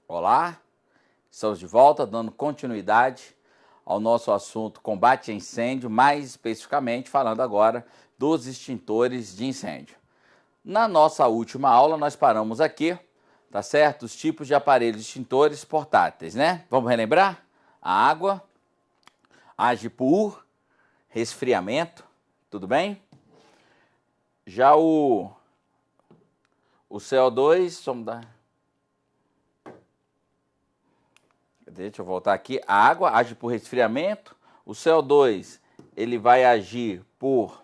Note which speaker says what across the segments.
Speaker 1: Olá, estamos de volta dando continuidade ao nosso assunto combate a incêndio, mais especificamente falando agora dos extintores de incêndio. Na nossa última aula nós paramos aqui, tá certo? Os tipos de aparelhos extintores portáteis, né? Vamos relembrar? A água age por resfriamento, tudo bem? Já o CO2, vamos dar... Deixa eu voltar aqui. A água age por resfriamento. O CO2 ele vai agir por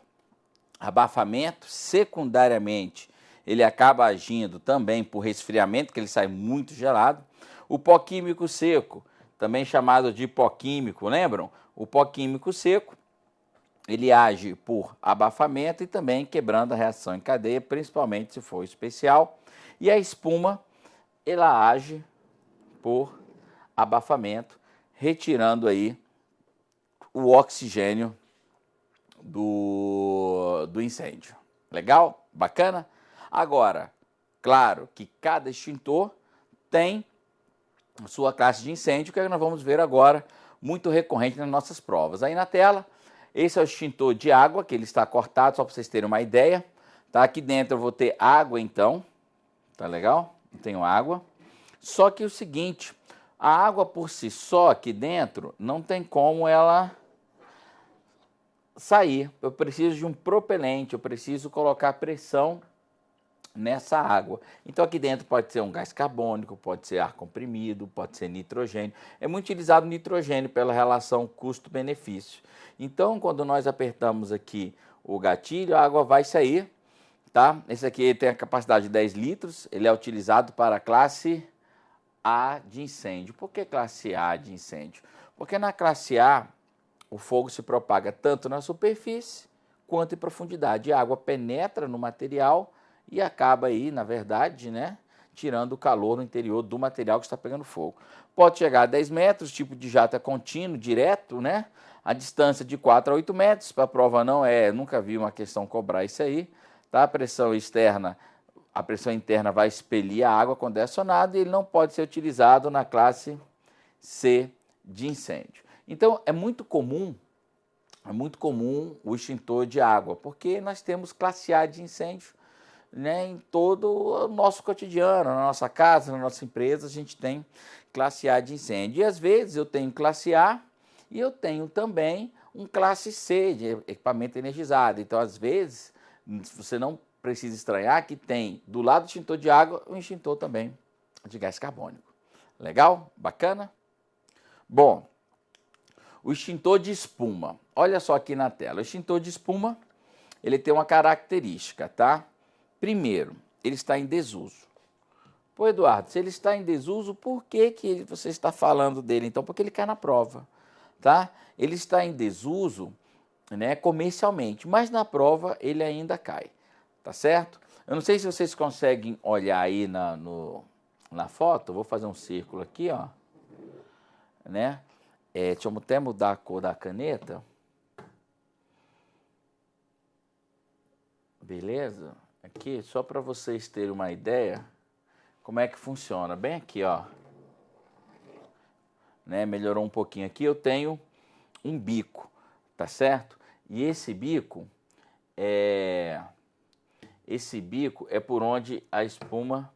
Speaker 1: abafamento. Secundariamente, ele acaba agindo também por resfriamento, que ele sai muito gelado. O pó químico seco, também chamado de pó químico, lembram? O pó químico seco, ele age por abafamento e também quebrando a reação em cadeia, principalmente se for especial. E a espuma, ela age por abafamento, retirando aí o oxigênio do incêndio. Legal? Bacana? Agora, claro que cada extintor tem sua classe de incêndio, que nós vamos ver agora, muito recorrente nas nossas provas. Aí na tela, esse é o extintor de água, que ele está cortado, só para vocês terem uma ideia. Tá? Aqui dentro eu vou ter água, então. Tá legal? Eu tenho água. Só que o seguinte... A água por si só aqui dentro não tem como ela sair. Eu preciso de um propelente, eu preciso colocar pressão nessa água. Então aqui dentro pode ser um gás carbônico, pode ser ar comprimido, pode ser nitrogênio. É muito utilizado nitrogênio pela relação custo-benefício. Então quando nós apertamos aqui o gatilho, a água vai sair. Tá? Esse aqui tem a capacidade de 10 litros, ele é utilizado para a classe A de incêndio. Por que classe A de incêndio? Porque na classe A o fogo se propaga tanto na superfície quanto em profundidade. A água penetra no material e acaba aí, na verdade, né, tirando o calor no interior do material que está pegando fogo. Pode chegar a 10 metros, o tipo de jato é contínuo, direto, né? A distância de 4 a 8 metros, para a prova não é, nunca vi uma questão cobrar isso aí, tá? A pressão externa, a pressão interna vai expelir a água condicionada e ele não pode ser utilizado na classe C de incêndio. Então, é muito comum o extintor de água, porque nós temos classe A de incêndio, né, em todo o nosso cotidiano, na nossa casa, na nossa empresa, a gente tem classe A de incêndio. E às vezes eu tenho classe A e eu tenho também um classe C de equipamento energizado. Então, às vezes, você não precisa estranhar que tem do lado do extintor de água um extintor também de gás carbônico. Legal? Bacana? Bom, o extintor de espuma. Olha só aqui na tela. O extintor de espuma, ele tem uma característica, tá? Primeiro, ele está em desuso. Pô, Eduardo, se ele está em desuso, por que você está falando dele? Então, porque ele cai na prova, tá? Ele está em desuso, né, comercialmente, mas na prova ele ainda cai. Tá certo? Eu não sei se vocês conseguem olhar aí na foto. Vou fazer um círculo aqui, ó. Né? Deixa eu até mudar a cor da caneta. Beleza? Aqui, só para vocês terem uma ideia como é que funciona. Bem aqui, ó. Né? Melhorou um pouquinho aqui. Eu tenho um bico, tá certo? E esse bico é por onde a espuma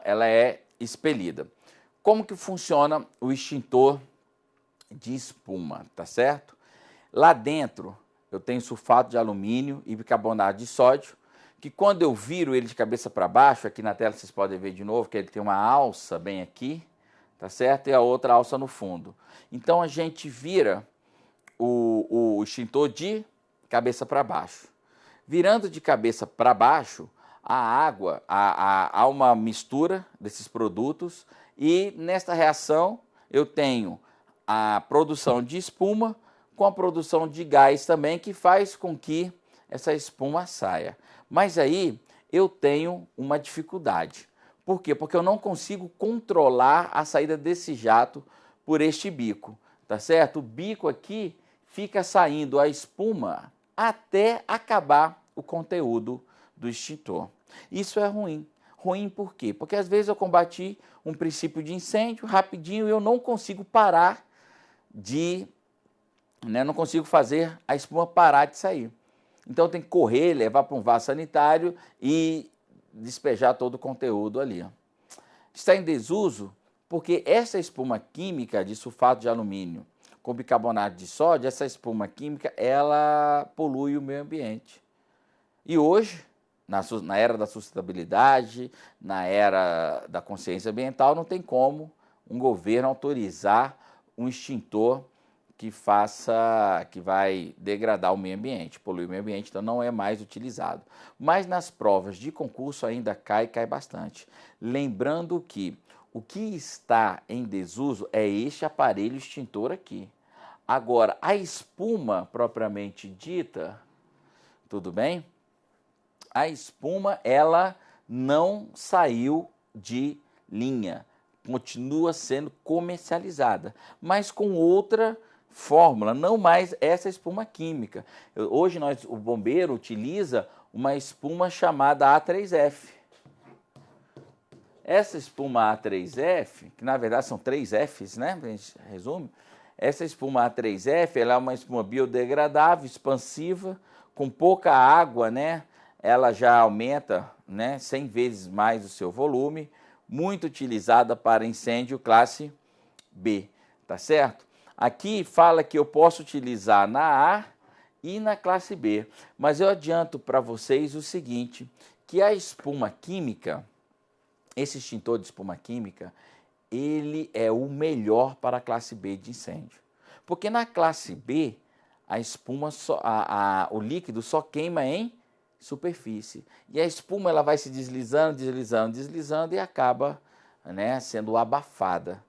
Speaker 1: ela é expelida. Como que funciona o extintor de espuma, tá certo? Lá dentro eu tenho sulfato de alumínio e bicarbonato de sódio, que quando eu viro ele de cabeça para baixo, aqui na tela vocês podem ver de novo que ele tem uma alça bem aqui, tá certo? E a outra alça no fundo. Então a gente vira o extintor de cabeça para baixo. Virando de cabeça para baixo, a água, há uma mistura desses produtos e nesta reação eu tenho a produção de espuma com a produção de gás também, que faz com que essa espuma saia. Mas aí eu tenho uma dificuldade. Por quê? Porque eu não consigo controlar a saída desse jato por este bico, tá certo? O bico aqui fica saindo a espuma até acabar o conteúdo do extintor. Isso é ruim. Ruim por quê? Porque às vezes eu combati um princípio de incêndio rapidinho e eu não consigo parar de, né, não consigo fazer a espuma parar de sair. Então tem que correr, levar para um vaso sanitário e despejar todo o conteúdo ali. Ó. Está em desuso porque essa espuma química de sulfato de alumínio com bicarbonato de sódio, essa espuma química, ela polui o meio ambiente. E hoje, na era da sustentabilidade, na era da consciência ambiental, não tem como um governo autorizar um extintor que vai degradar o meio ambiente, poluir o meio ambiente, então não é mais utilizado. Mas nas provas de concurso ainda cai bastante. Lembrando que o que está em desuso é este aparelho extintor aqui. Agora, a espuma propriamente dita, tudo bem? A espuma, ela não saiu de linha, continua sendo comercializada, mas com outra fórmula, não mais essa espuma química. Hoje o bombeiro utiliza uma espuma chamada A3F. Essa espuma A3F, que na verdade são 3 Fs, né? A gente resume. Essa espuma A3F, ela é uma espuma biodegradável, expansiva, com pouca água, né? Ela já aumenta, né, 100 vezes mais o seu volume, muito utilizada para incêndio classe B, tá certo? Aqui fala que eu posso utilizar na A e na classe B, mas eu adianto para vocês o seguinte, que a espuma química, esse extintor de espuma química, ele é o melhor para a classe B de incêndio. Porque na classe B, a espuma, o líquido só queima em superfície. E a espuma ela vai se deslizando, deslizando, deslizando e acaba, né, sendo abafada.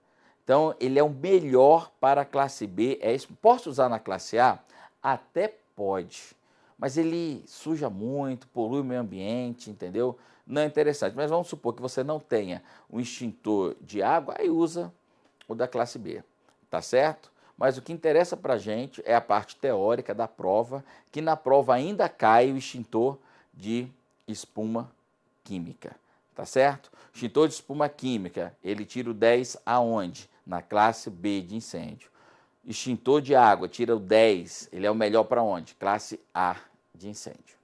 Speaker 1: Então, ele é o melhor para a classe B. Posso usar na classe A? Até pode. Mas ele suja muito, polui o meio ambiente, entendeu? Não é interessante. Mas vamos supor que você não tenha um extintor de água, aí usa o da classe B, tá certo? Mas o que interessa para a gente é a parte teórica da prova, que na prova ainda cai o extintor de espuma química, tá certo? O extintor de espuma química, ele tira o 10 aonde? Na classe B de incêndio. Extintor de água, tira o 10, ele é o melhor para onde? Classe A de incêndio.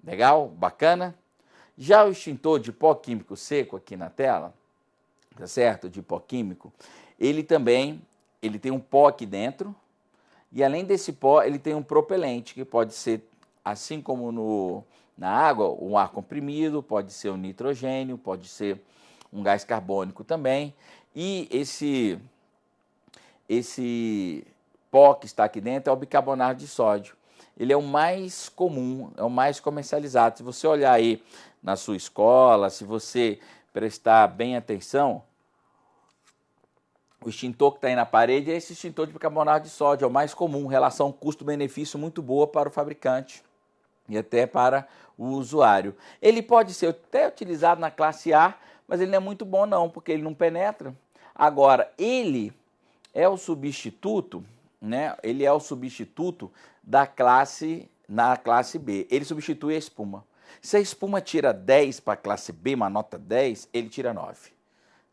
Speaker 1: Legal? Bacana? Já o extintor de pó químico seco aqui na tela, tá certo? De pó químico, ele tem um pó aqui dentro, e além desse pó, ele tem um propelente, que pode ser, assim como na água, um ar comprimido, pode ser um nitrogênio, pode ser um gás carbônico também, e esse pó que está aqui dentro é o bicarbonato de sódio. Ele é o mais comum, é o mais comercializado. Se você olhar aí na sua escola, se você prestar bem atenção, o extintor que está aí na parede é esse extintor de bicarbonato de sódio, é o mais comum, relação custo-benefício muito boa para o fabricante e até para o usuário. Ele pode ser até utilizado na classe A, mas ele não é muito bom não, porque ele não penetra. Agora, ele é o substituto, né? Ele é o substituto na classe B. Ele substitui a espuma. Se a espuma tira 10 para a classe B, uma nota 10, ele tira 9.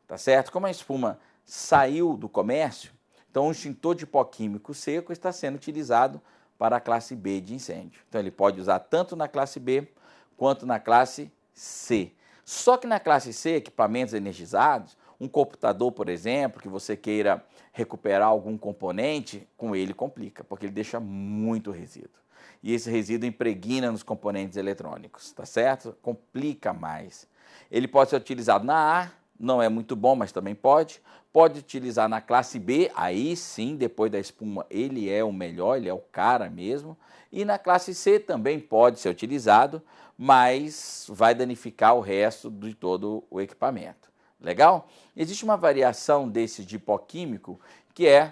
Speaker 1: Tá certo? Como a espuma saiu do comércio, então o extintor de pó químico seco está sendo utilizado para a classe B de incêndio. Então ele pode usar tanto na classe B quanto na classe C. Só que na classe C, equipamentos energizados, um computador, por exemplo, que você queira recuperar algum componente, com ele complica, porque ele deixa muito resíduo. E esse resíduo impregna nos componentes eletrônicos, tá certo? Complica mais. Ele pode ser utilizado na A, não é muito bom, mas também pode. Pode utilizar na classe B, aí sim, depois da espuma, ele é o melhor, ele é o cara mesmo. E na classe C também pode ser utilizado, mas vai danificar o resto de todo o equipamento. Legal? Existe uma variação desse de pó químico, que é,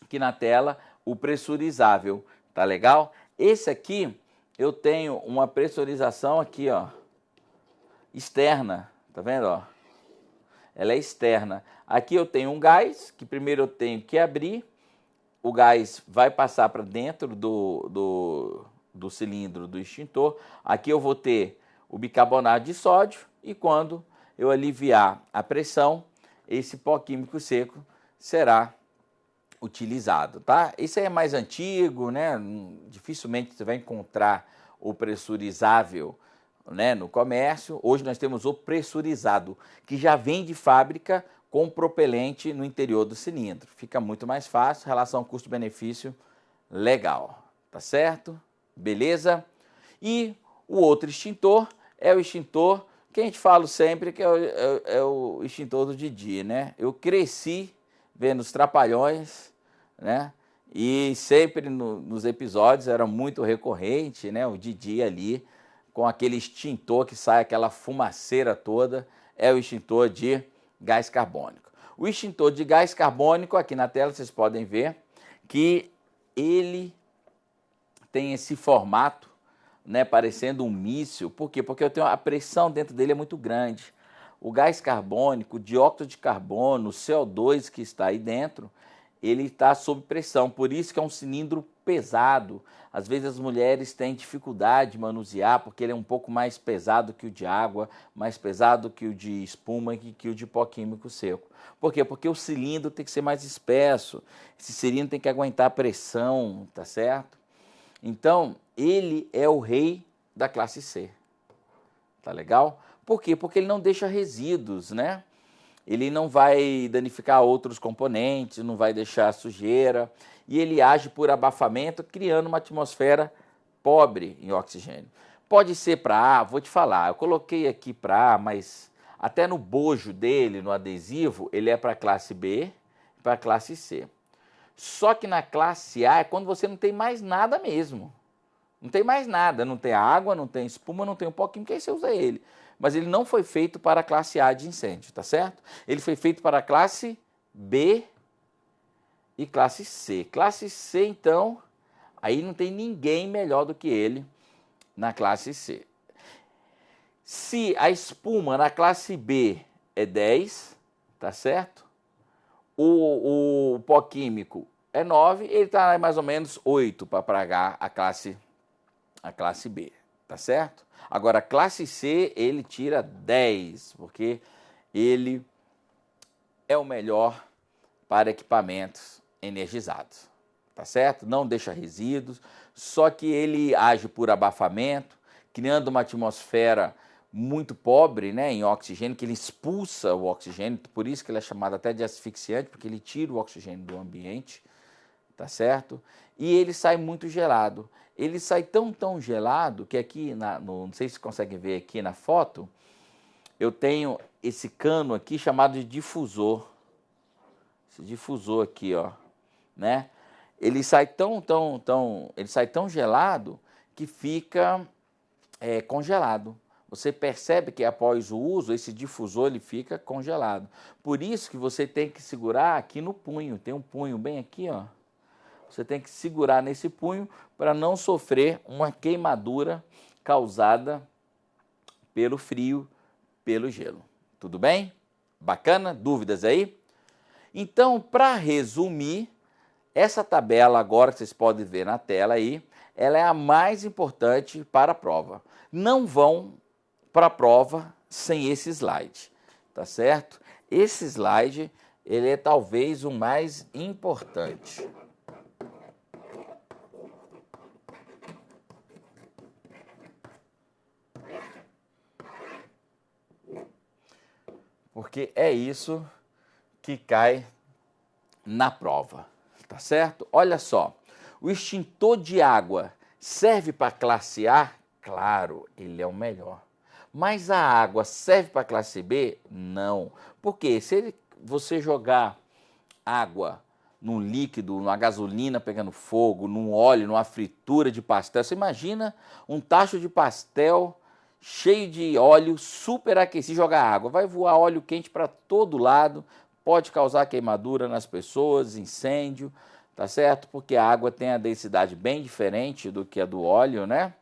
Speaker 1: aqui na tela, o pressurizável. Tá legal? Esse aqui, eu tenho uma pressurização aqui, ó, externa. Tá vendo, ó? Ela é externa. Aqui eu tenho um gás, que primeiro eu tenho que abrir, o gás vai passar para dentro do cilindro do extintor. Aqui eu vou ter o bicarbonato de sódio e quando eu aliviar a pressão, esse pó químico seco será utilizado, tá? Esse aí é mais antigo, né? Dificilmente você vai encontrar o pressurizável, né, no comércio. Hoje nós temos o pressurizado, que já vem de fábrica com propelente no interior do cilindro. Fica muito mais fácil, relação custo-benefício legal, tá certo? Beleza? E o outro extintor é o extintor que a gente fala sempre que é o extintor do Didi, né? Eu cresci vendo os Trapalhões, né? E sempre nos episódios era muito recorrente, né? O Didi ali com aquele extintor que sai aquela fumaceira toda, é o extintor de gás carbônico. O extintor de gás carbônico, aqui na tela vocês podem ver que ele tem esse formato, né, parecendo um míssil. Por quê? Porque a pressão dentro dele é muito grande. O gás carbônico, o dióxido de carbono, o CO2 que está aí dentro, ele está sob pressão, por isso que é um cilindro pesado. Às vezes as mulheres têm dificuldade de manusear, porque ele é um pouco mais pesado que o de água, mais pesado que o de espuma e que o de pó químico seco. Por quê? Porque o cilindro tem que ser mais espesso, esse cilindro tem que aguentar a pressão, tá certo? Então, ele é o rei da classe C, tá legal? Por quê? Porque ele não deixa resíduos, né? Ele não vai danificar outros componentes, não vai deixar sujeira, e ele age por abafamento, criando uma atmosfera pobre em oxigênio. Pode ser para A, vou te falar, eu coloquei aqui para A, mas até no bojo dele, no adesivo, ele é para classe B e para classe C. Só que na classe A é quando você não tem mais nada mesmo. Não tem mais nada, não tem água, não tem espuma, não tem um pó químico, aí você usa ele. Mas ele não foi feito para a classe A de incêndio, tá certo? Ele foi feito para a classe B e classe C. Classe C, então, aí não tem ninguém melhor do que ele na classe C. Se a espuma na classe B é 10, tá certo? O pó químico é 9, ele está mais ou menos 8 para pagar a classe B, tá certo? Agora, a classe C, ele tira 10, porque ele é o melhor para equipamentos energizados, tá certo? Não deixa resíduos, só que ele age por abafamento, criando uma atmosfera muito pobre, né, em oxigênio, que ele expulsa o oxigênio, por isso que ele é chamado até de asfixiante, porque ele tira o oxigênio do ambiente, tá certo? E ele sai muito gelado. Ele sai tão gelado que aqui, não sei se vocês conseguem ver aqui na foto, eu tenho esse cano aqui chamado de difusor. Esse difusor aqui, ó, né? Ele sai ele sai tão gelado que fica congelado. Você percebe que após o uso, esse difusor ele fica congelado. Por isso que você tem que segurar aqui no punho. Tem um punho bem aqui, ó. Você tem que segurar nesse punho para não sofrer uma queimadura causada pelo frio, pelo gelo. Tudo bem? Bacana? Dúvidas aí? Então, para resumir, essa tabela agora que vocês podem ver na tela aí, ela é a mais importante para a prova. Não vão para a prova sem esse slide, tá certo? Esse slide, ele é talvez o mais importante. Porque é isso que cai na prova, tá certo? Olha só, o extintor de água serve para classe A? Claro, ele é o melhor. Mas a água serve para classe B? Não. Porque se você jogar água num líquido, numa gasolina pegando fogo, num óleo, numa fritura de pastel, você imagina um tacho de pastel cheio de óleo, superaquecido, jogar água, vai voar óleo quente para todo lado, pode causar queimadura nas pessoas, incêndio, tá certo? Porque a água tem a densidade bem diferente do que a do óleo, né?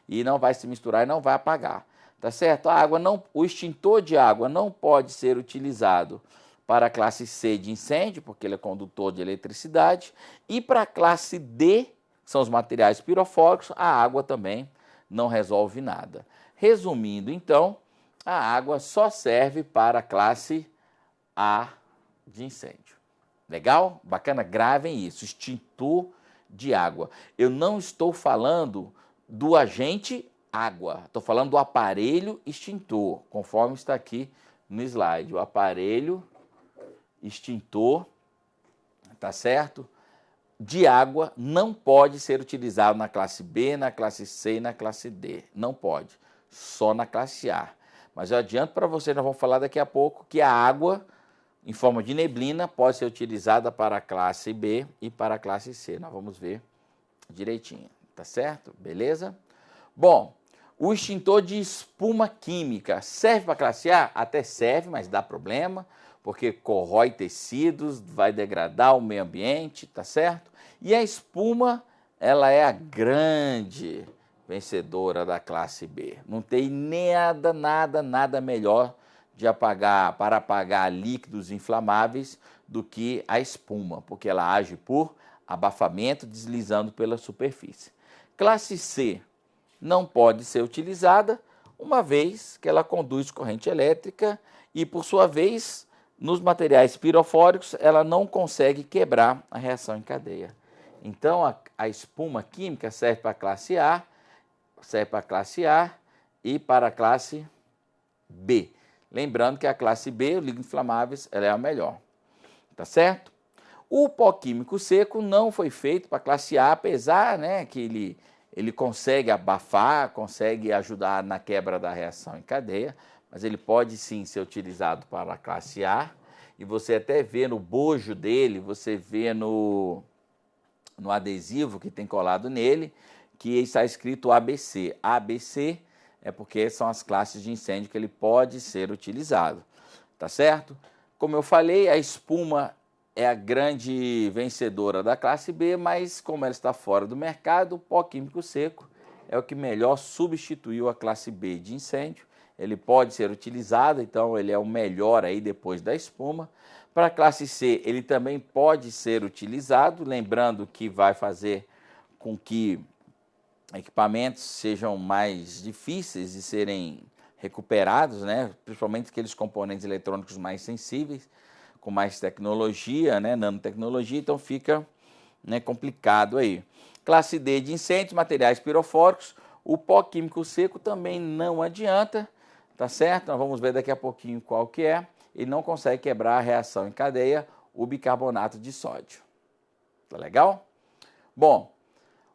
Speaker 1: E não vai se misturar e não vai apagar, tá certo? A água não, o extintor de água não pode ser utilizado para a classe C de incêndio, porque ele é condutor de eletricidade, e para a classe D, que são os materiais pirofóricos, a água também não resolve nada. Resumindo, então, a água só serve para a classe A de incêndio. Legal? Bacana? Gravem isso, extintor de água. Eu não estou falando do agente água, estou falando do aparelho extintor, conforme está aqui no slide. O aparelho extintor, tá certo? De água não pode ser utilizado na classe B, na classe C e na classe D. Não pode, só na classe A. Mas eu adianto para você, nós vamos falar daqui a pouco, que a água em forma de neblina pode ser utilizada para a classe B e para a classe C. Nós vamos ver direitinho, tá certo? Beleza? Bom, o extintor de espuma química serve para a classe A? Até serve, mas dá problema, porque corrói tecidos, vai degradar o meio ambiente, tá certo? E a espuma, ela é a grande vencedora da classe B. Não tem nada melhor para apagar líquidos inflamáveis do que a espuma, porque ela age por abafamento deslizando pela superfície. Classe C não pode ser utilizada, uma vez que ela conduz corrente elétrica e, por sua vez, nos materiais pirofóricos, ela não consegue quebrar a reação em cadeia. Então, a espuma química serve para a classe A, e para a classe B. Lembrando que a classe B, os líquidos inflamáveis, ela é a melhor. Tá certo? O pó químico seco não foi feito para a classe A, apesar, né, que ele consegue abafar, consegue ajudar na quebra da reação em cadeia, mas ele pode sim ser utilizado para a classe A. E você até vê no bojo dele, você vê no adesivo que tem colado nele, que está escrito ABC. ABC é porque são as classes de incêndio que ele pode ser utilizado, tá certo? Como eu falei, a espuma é a grande vencedora da classe B, mas como ela está fora do mercado, o pó químico seco é o que melhor substituiu a classe B de incêndio. Ele pode ser utilizado, então ele é o melhor aí depois da espuma. Para a classe C, ele também pode ser utilizado, lembrando que vai fazer com que equipamentos sejam mais difíceis de serem recuperados, né? Principalmente aqueles componentes eletrônicos mais sensíveis, com mais tecnologia, né? Nanotecnologia, então fica, né, complicado aí. Classe D de incêndios, materiais pirofóricos, o pó químico seco também não adianta, tá certo? Nós vamos ver daqui a pouquinho qual que é. Ele não consegue quebrar a reação em cadeia, o bicarbonato de sódio. Tá legal? Bom,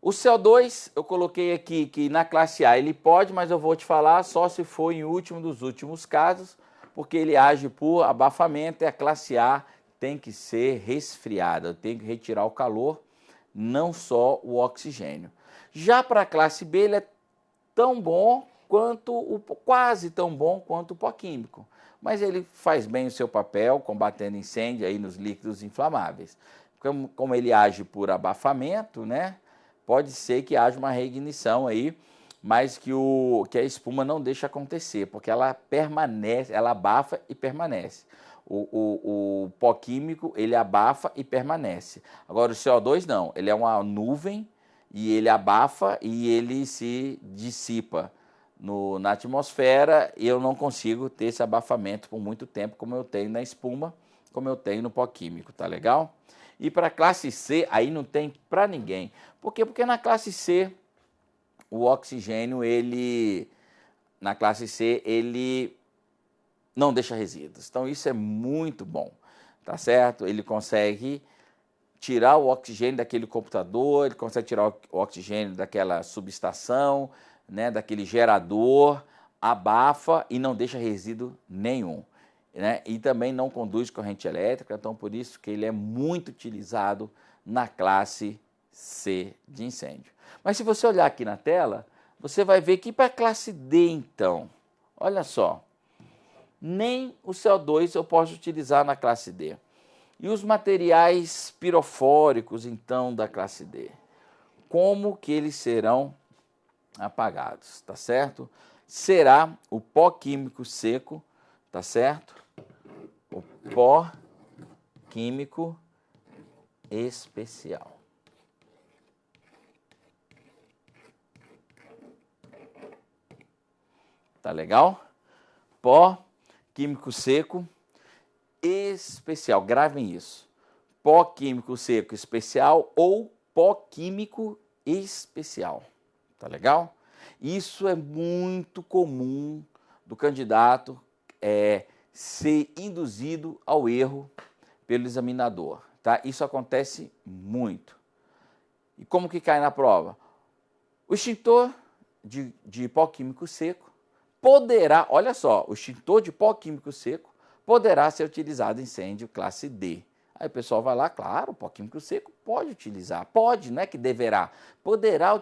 Speaker 1: o CO2 eu coloquei aqui que na classe A ele pode, mas eu vou te falar só se for em último dos últimos casos, porque ele age por abafamento e a classe A tem que ser resfriada, tem que retirar o calor, não só o oxigênio. Já para a classe B ele é tão bom quanto quase tão bom quanto o pó químico, mas ele faz bem o seu papel combatendo incêndio aí nos líquidos inflamáveis. Como ele age por abafamento, né? Pode ser que haja uma reignição aí, mas que a espuma não deixa acontecer, porque ela permanece, ela abafa e permanece. O pó químico, ele abafa e permanece. Agora, o CO2 não, ele é uma nuvem e ele abafa e ele se dissipa na atmosfera e eu não consigo ter esse abafamento por muito tempo, como eu tenho na espuma, como eu tenho no pó químico, tá legal? E para a classe C, aí não tem para ninguém. Por quê? Porque na classe C, o oxigênio, na classe C, ele não deixa resíduos. Então, isso é muito bom, tá certo? Ele consegue tirar o oxigênio daquele computador, ele consegue tirar o oxigênio daquela subestação, né, daquele gerador, abafa e não deixa resíduo nenhum. Né? E também não conduz corrente elétrica, então por isso que ele é muito utilizado na classe C de incêndio. Mas se você olhar aqui na tela, você vai ver que para a classe D, então, olha só, nem o CO2 eu posso utilizar na classe D. E os materiais pirofóricos, então, da classe D? Como que eles serão apagados, tá certo? Será o pó químico seco, tá certo? O pó químico especial. Tá legal? pó químico seco especial. Gravem isso. Pó químico seco especial ou pó químico especial. Tá legal? Isso é muito comum do candidato ser induzido ao erro pelo examinador. Tá? Isso acontece muito. E como que cai na prova? O extintor de pó químico seco poderá, olha só, o extintor de pó químico seco poderá ser utilizado em incêndio classe D. Aí o pessoal vai lá, claro, o pó químico seco pode utilizar, pode, não é que deverá, poderá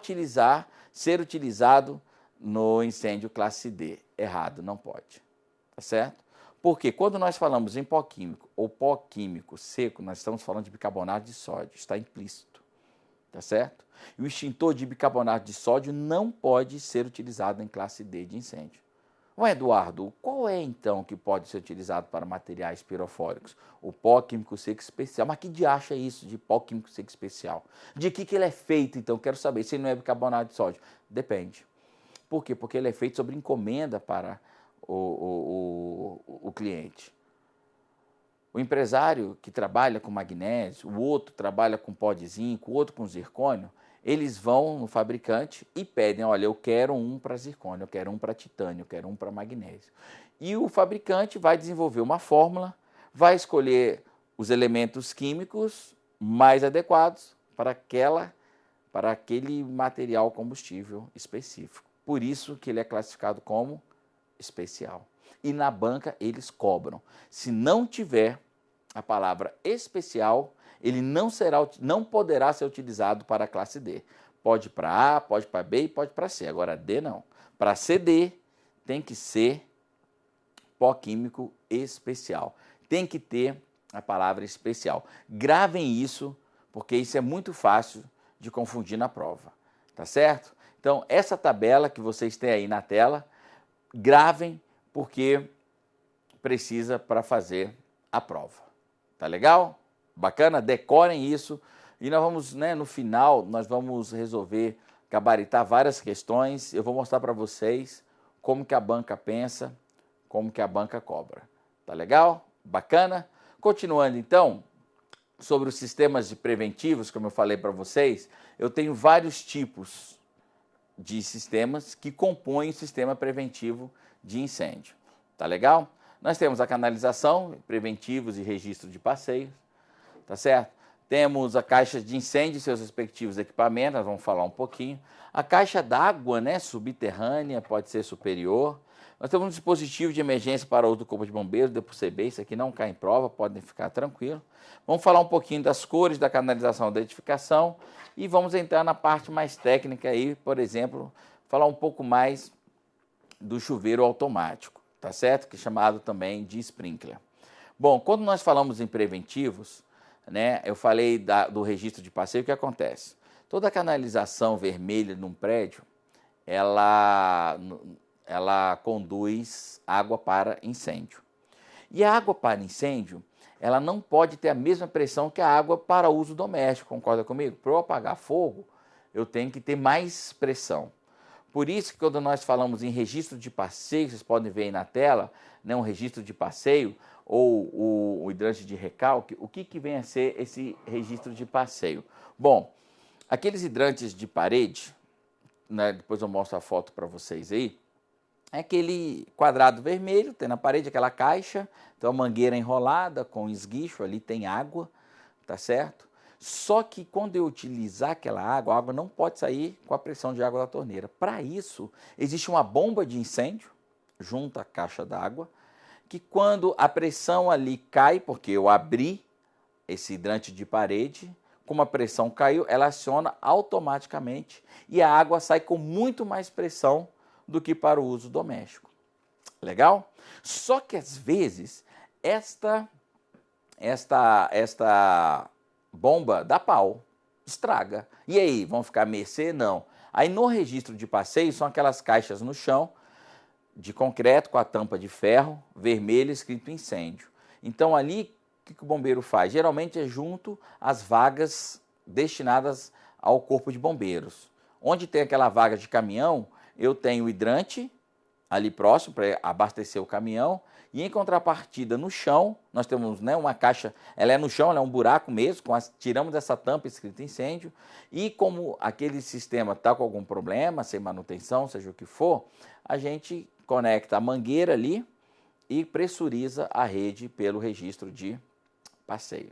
Speaker 1: ser utilizado no incêndio classe D. Errado, não pode, tá certo? Porque quando nós falamos em pó químico ou pó químico seco, nós estamos falando de bicarbonato de sódio, está implícito, tá certo? E o extintor de bicarbonato de sódio não pode ser utilizado em classe D de incêndio. Ô Eduardo, qual é então que pode ser utilizado para materiais pirofóricos? O pó químico seco especial. Mas que diacho é isso de pó químico seco especial? De que ele é feito então? Quero saber se ele não é bicarbonato de sódio. Depende. Por quê? Porque ele é feito sobre encomenda para o cliente. O empresário que trabalha com magnésio, o outro trabalha com pó de zinco, o outro com zircônio, eles vão no fabricante e pedem, olha, eu quero um para zircônio, eu quero um para titânio, eu quero um para magnésio. E o fabricante vai desenvolver uma fórmula, vai escolher os elementos químicos mais adequados para aquele material combustível específico. Por isso que ele é classificado como especial. E na banca eles cobram. Se não tiver a palavra especial, ele não poderá ser utilizado para a classe D. Pode para A, pode para B e pode para C. Agora D não. Para CD tem que ser pó químico especial. Tem que ter a palavra especial. Gravem isso, porque isso é muito fácil de confundir na prova. Tá certo? Então, essa tabela que vocês têm aí na tela, gravem, porque precisa para fazer a prova. Tá legal? Bacana? Decorem isso. E nós vamos, no final, nós vamos resolver, gabaritar várias questões. Eu vou mostrar para vocês como que a banca pensa, como que a banca cobra. Tá legal? Bacana? Continuando, então, sobre os sistemas de preventivos, como eu falei para vocês, eu tenho vários tipos de sistemas que compõem o sistema preventivo de incêndio. Tá legal? Nós temos a canalização, preventivos e registro de passeios, tá certo? Temos a caixa de incêndio e seus respectivos equipamentos, nós vamos falar um pouquinho. A caixa d'água, subterrânea, pode ser superior. Nós temos um dispositivo de emergência para uso do corpo de bombeiros, DPCB, isso aqui não cai em prova, podem ficar tranquilos. Vamos falar um pouquinho das cores da canalização da edificação e vamos entrar na parte mais técnica aí, por exemplo, falar um pouco mais do chuveiro automático, tá certo? Que é chamado também de sprinkler. Bom, quando nós falamos em preventivos, eu falei do registro de passeio, o que acontece? Toda canalização vermelha num prédio, ela conduz água para incêndio. E a água para incêndio, ela não pode ter a mesma pressão que a água para uso doméstico, concorda comigo? Para eu apagar fogo, eu tenho que ter mais pressão. Por isso que quando nós falamos em registro de passeio, vocês podem ver aí na tela, um registro de passeio ou o hidrante de recalque, o que vem a ser esse registro de passeio? Bom, aqueles hidrantes de parede, depois eu mostro a foto para vocês aí, é aquele quadrado vermelho, tem na parede aquela caixa, tem uma mangueira enrolada com esguicho, ali tem água, tá certo? Só que quando eu utilizar aquela água, a água não pode sair com a pressão de água da torneira. Para isso, existe uma bomba de incêndio junto à caixa d'água, que quando a pressão ali cai, porque eu abri esse hidrante de parede, como a pressão caiu, ela aciona automaticamente e a água sai com muito mais pressão do que para o uso doméstico. Legal? Só que às vezes esta bomba dá pau, estraga. E aí, vão ficar à mercê? Não. Aí no registro de passeio são aquelas caixas no chão de concreto com a tampa de ferro vermelha escrito incêndio. Então ali, o que o bombeiro faz? Geralmente é junto às vagas destinadas ao corpo de bombeiros. Onde tem aquela vaga de caminhão, eu tenho o hidrante, ali próximo para abastecer o caminhão. E em contrapartida, no chão, nós temos, né, uma caixa, ela é no chão, ela é um buraco mesmo, tiramos essa tampa escrita incêndio, e como aquele sistema está com algum problema, sem manutenção, seja o que for, a gente conecta a mangueira ali e pressuriza a rede pelo registro de passeio.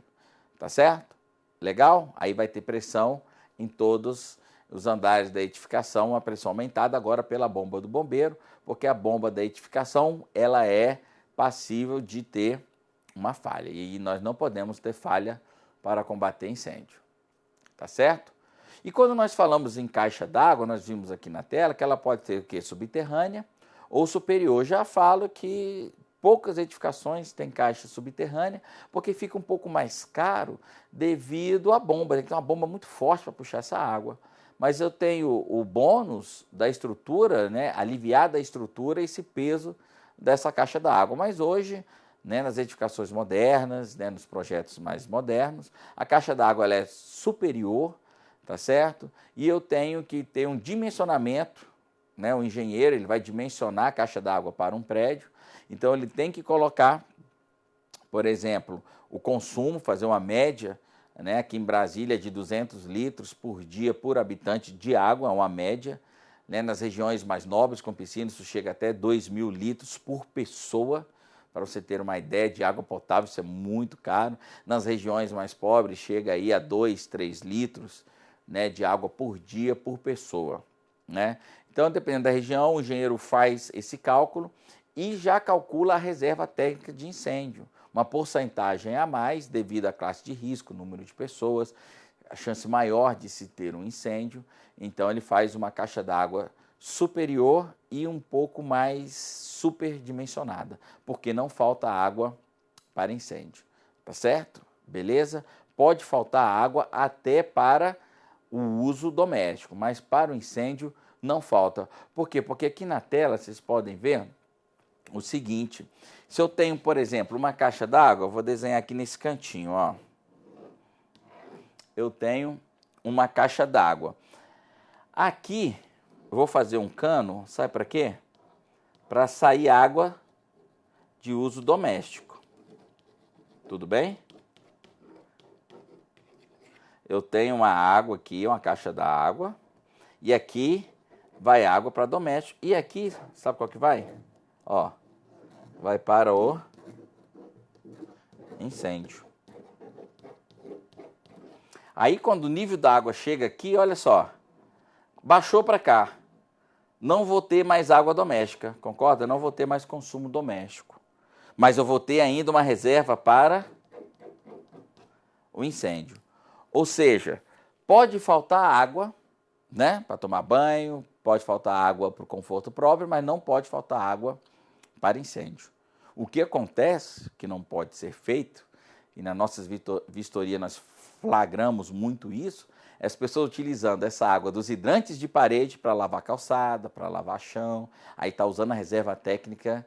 Speaker 1: Tá certo? Legal? Aí vai ter pressão em todos os andares da edificação, uma pressão aumentada agora pela bomba do bombeiro, porque a bomba da edificação, ela é passível de ter uma falha, e nós não podemos ter falha para combater incêndio, tá certo? E quando nós falamos em caixa d'água, nós vimos aqui na tela que ela pode ser o quê? Subterrânea ou superior. Já falo que poucas edificações têm caixa subterrânea, porque fica um pouco mais caro devido à bomba, tem que ter uma bomba muito forte para puxar essa água. Mas eu tenho o bônus da estrutura, né, aliviar da estrutura esse peso dessa caixa d'água. Mas hoje, né, nas edificações modernas, né, nos projetos mais modernos, a caixa d'água ela é superior, tá certo? E eu tenho que ter um dimensionamento, né, o engenheiro ele vai dimensionar a caixa d'água para um prédio, então ele tem que colocar, por exemplo, o consumo, fazer uma média, né, aqui em Brasília de 200 litros por dia por habitante de água, uma média. Né, nas regiões mais nobres, com piscinas, isso chega até 2.000 litros por pessoa, para você ter uma ideia de água potável, isso é muito caro. Nas regiões mais pobres, chega aí a 2, 3 litros, né, de água por dia por pessoa. Né? Então, dependendo da região, o engenheiro faz esse cálculo e já calcula a reserva técnica de incêndio. Uma porcentagem a mais devido à classe de risco, número de pessoas, a chance maior de se ter um incêndio. Então ele faz uma caixa d'água superior e um pouco mais superdimensionada, porque não falta água para incêndio. Tá certo? Beleza? Pode faltar água até para o uso doméstico, mas para o incêndio não falta. Por quê? Porque aqui na tela vocês podem ver o seguinte: se eu tenho, por exemplo, uma caixa d'água, eu vou desenhar aqui nesse cantinho, ó. Eu tenho uma caixa d'água. Aqui, eu vou fazer um cano, sabe para quê? Para sair água de uso doméstico. Tudo bem? Eu tenho uma água aqui, uma caixa d'água, e aqui vai água para doméstico. E aqui, sabe qual que vai? Ó, vai para o incêndio. Aí quando o nível da água chega aqui, olha só, baixou para cá, não vou ter mais água doméstica, concorda? Não vou ter mais consumo doméstico, mas eu vou ter ainda uma reserva para o incêndio. Ou seja, pode faltar água, né, para tomar banho, pode faltar água para o conforto próprio, mas não pode faltar água para incêndio. O que acontece, que não pode ser feito, e nas nossas vistorias nós flagramos muito isso, é as pessoas utilizando essa água dos hidrantes de parede para lavar calçada, para lavar chão, aí está usando a reserva técnica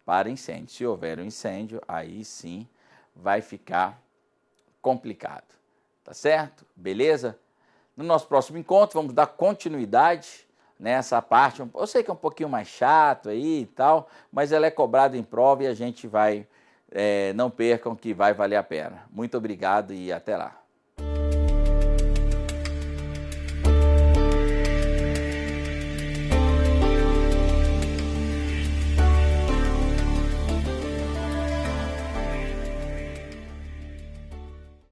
Speaker 1: para incêndio. Se houver um incêndio, aí sim vai ficar complicado. Tá certo? Beleza? No nosso próximo encontro vamos dar continuidade nessa parte. Eu sei que é um pouquinho mais chato aí e tal, mas ela é cobrada em prova e a gente vai, não percam que vai valer a pena. Muito obrigado e até lá.